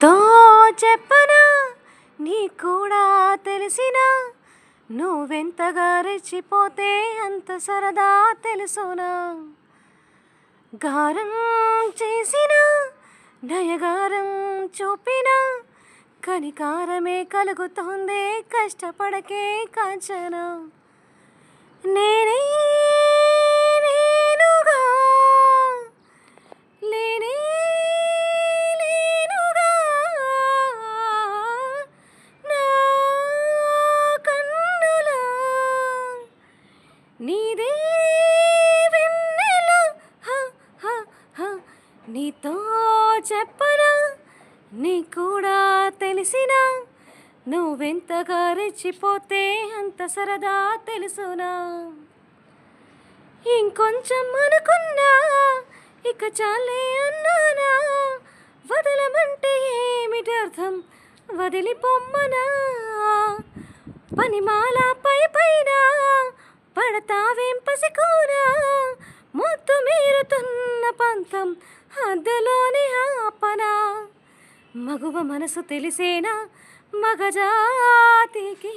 తో చెప్పనా నీకు కూడా తెలిసినా నువ్వెంతగా రెచ్చిపోతే అంత సరదా తెలుసునా గారం చేసిన నయగారం చూపిన కనికారమే కలుగుతోందే కష్టపడకే కాంచన నేనే నేనుగా లేనే లేనుగా నా కన్నులా నీదే వెన్నెల హ హ హ నీతో చెప్పనా నీ కూడా తెలిసినా నువ్వెంతగా రెచ్చిపోతే అంత సరదా తెలుసునా ఇంకొంచెం అనుకున్నా ఇక చాలే అన్నానా వదలమంటే ఏమిటి అర్థం వదిలిపోమ్మనా పనిమాల పై పైన పడతావేం పసికోనా మొత్తు మీరుతున్న పంతం అద్దలోనే ఆపనా మగువ మనసు తెలిసేనా మగజాతికి